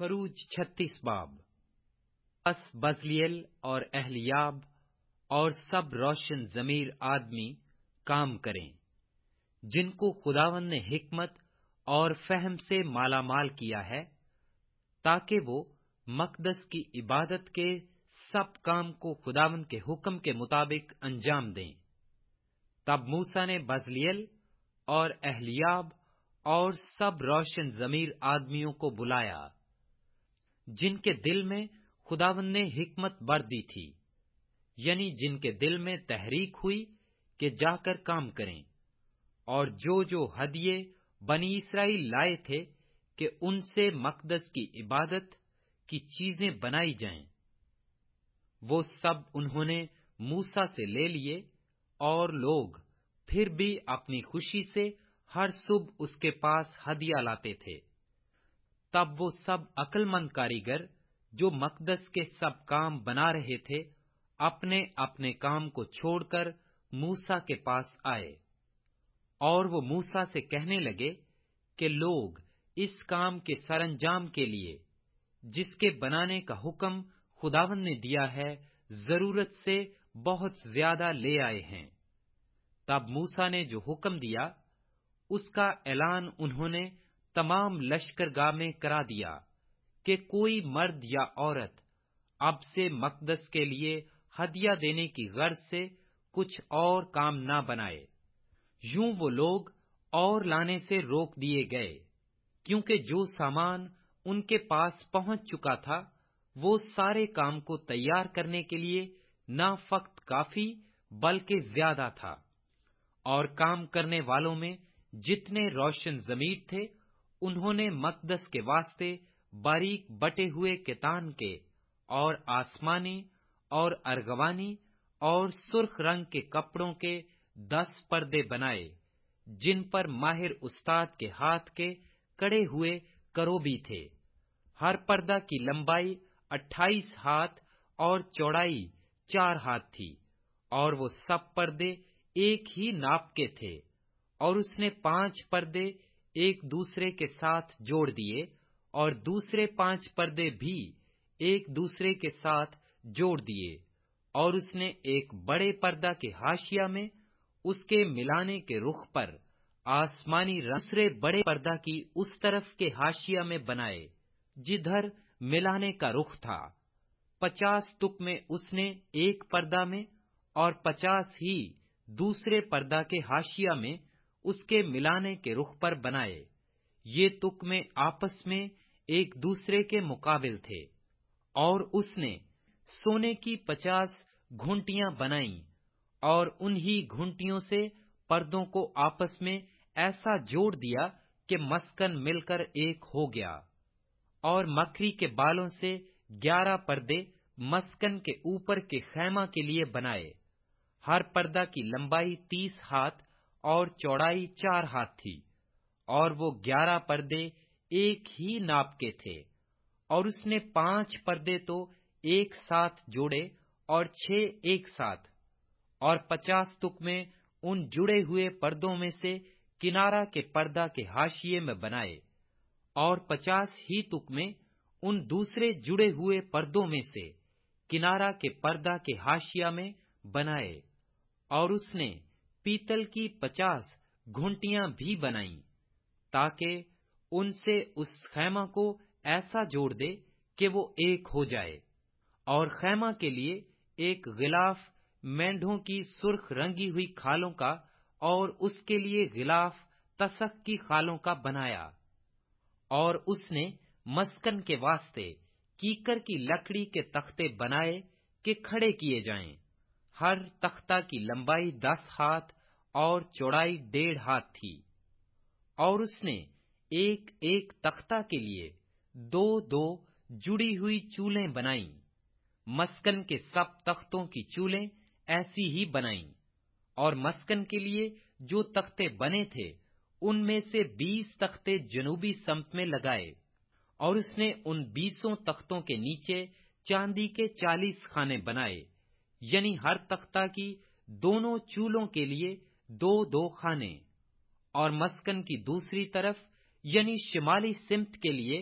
خروج 36 باب۔ پس بزلیل اور اہلیاب اور سب روشن ضمیر آدمی کام کریں، جن کو خداوند نے حکمت اور فہم سے مالا مال کیا ہے، تاکہ وہ مقدس کی عبادت کے سب کام کو خداوند کے حکم کے مطابق انجام دیں۔ تب موسیٰ نے بزلیل اور اہلیاب اور سب روشن ضمیر آدمیوں کو بلایا، جن کے دل میں خداوند نے حکمت بر دی تھی، یعنی جن کے دل میں تحریک ہوئی کہ جا کر کام کریں، اور جو ہدیے بنی اسرائیل لائے تھے کہ ان سے مقدس کی عبادت کی چیزیں بنائی جائیں، وہ سب انہوں نے موسیٰ سے لے لیے، اور لوگ پھر بھی اپنی خوشی سے ہر صبح اس کے پاس ہدیہ لاتے تھے۔ تب وہ سب عقل مند کاریگر جو مقدس کے سب کام بنا رہے تھے، اپنے اپنے کام کو چھوڑ کر موسیٰ کے پاس آئے، اور وہ موسیٰ سے کہنے لگے کہ لوگ اس کام کے سرانجام کے لیے جس کے بنانے کا حکم خداوند نے دیا ہے، ضرورت سے بہت زیادہ لے آئے ہیں۔ تب موسیٰ نے جو حکم دیا، اس کا اعلان انہوں نے تمام لشکرگاہ میں کرا دیا کہ کوئی مرد یا عورت اب سے مقدس کے لیے ہدیہ دینے کی غرض سے کچھ اور کام نہ بنائے۔ یوں وہ لوگ اور لانے سے روک دیے گئے، کیونکہ جو سامان ان کے پاس پہنچ چکا تھا، وہ سارے کام کو تیار کرنے کے لیے نہ فقط کافی بلکہ زیادہ تھا۔ اور کام کرنے والوں میں جتنے روشن ضمیر تھے، انہوں نے مقدس کے واسطے باریک بٹے ہوئے کتان کے اور آسمانی اور ارغوانی اور سرخ رنگ کے کپڑوں کے 10 پردے بنائے، جن پر ماہر استاد کے ہاتھ کے کڑے ہوئے کروبی تھے۔ ہر پردہ کی لمبائی 28 ہاتھ اور چوڑائی 4 ہاتھ تھی، اور وہ سب پردے ایک ہی ناپ کے تھے۔ اور اس نے 5 پردے ایک دوسرے کے ساتھ جوڑ دیے، اور دوسرے 5 پردے بھی ایک دوسرے کے ساتھ جوڑ دیے، اور اس نے ایک بڑے پردہ کے حاشیہ میں اس کے ملانے کے رخ پر آسمانی دوسرے بڑے پردہ کی اس طرف کے حاشیہ میں بنائے جدھر ملانے کا رخ تھا۔ 50 تک میں اس نے ایک پردہ میں اور 50 ہی دوسرے پردہ کے حاشیہ میں اس کے ملانے کے رخ پر بنائے۔ یہ تک میں آپس میں ایک دوسرے کے مقابل تھے۔ اور اس نے سونے کی 50 گھنٹیاں بنائیں، اور انہی گھنٹیوں سے پردوں کو آپس میں ایسا جوڑ دیا کہ مسکن مل کر ایک ہو گیا۔ اور مکری کے بالوں سے 11 پردے مسکن کے اوپر کے خیمہ کے لیے بنائے۔ ہر پردہ کی لمبائی 30 ہاتھ اور چوڑائی 4 ہاتھ تھی، اور وہ 11 پردے ایک ہی ناپ کے تھے۔ اور اس نے 5 پردے تو ایک ساتھ جوڑے اور 6 ایک ساتھ، اور 50 تک میں ان جڑے ہوئے پردوں میں سے کنارہ کے پردہ کے حاشیے میں بنائے، اور 50 ہی تک میں ان دوسرے جڑے ہوئے پردوں میں سے کنارہ کے پردہ کے حاشیہ میں بنائے۔ اور اس نے پیتل کی 50 گھنٹیاں بھی بنائیں، تاکہ ان سے اس خیمہ کو ایسا جوڑ دے کہ وہ ایک ہو جائے۔ اور خیمہ کے لیے ایک غلاف مینڈھوں کی سرخ رنگی ہوئی کھالوں کا، اور اس کے لیے غلاف تسک کی خالوں کا بنایا۔ اور اس نے مسکن کے واسطے کیکر کی لکڑی کے تختے بنائے کہ کھڑے کیے جائیں۔ ہر تختہ کی لمبائی 10 ہاتھ اور چوڑائی 1.5 ہاتھ تھی۔ اور اس نے ایک ایک تختہ کے لیے 2 جڑی ہوئی چولیں بنائیں۔ مسکن کے سب تختوں کی چولیں ایسی ہی بنائیں۔ اور مسکن کے لیے جو تختے بنے تھے، ان میں سے 20 تختے جنوبی سمت میں لگائے۔ اور اس نے ان 20 تختوں کے نیچے چاندی کے 40 خانے بنائے، یعنی ہر تختہ کی دونوں چولوں کے لیے 2 خانے۔ اور مسکن کی دوسری طرف یعنی شمالی سمت کے لیے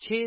6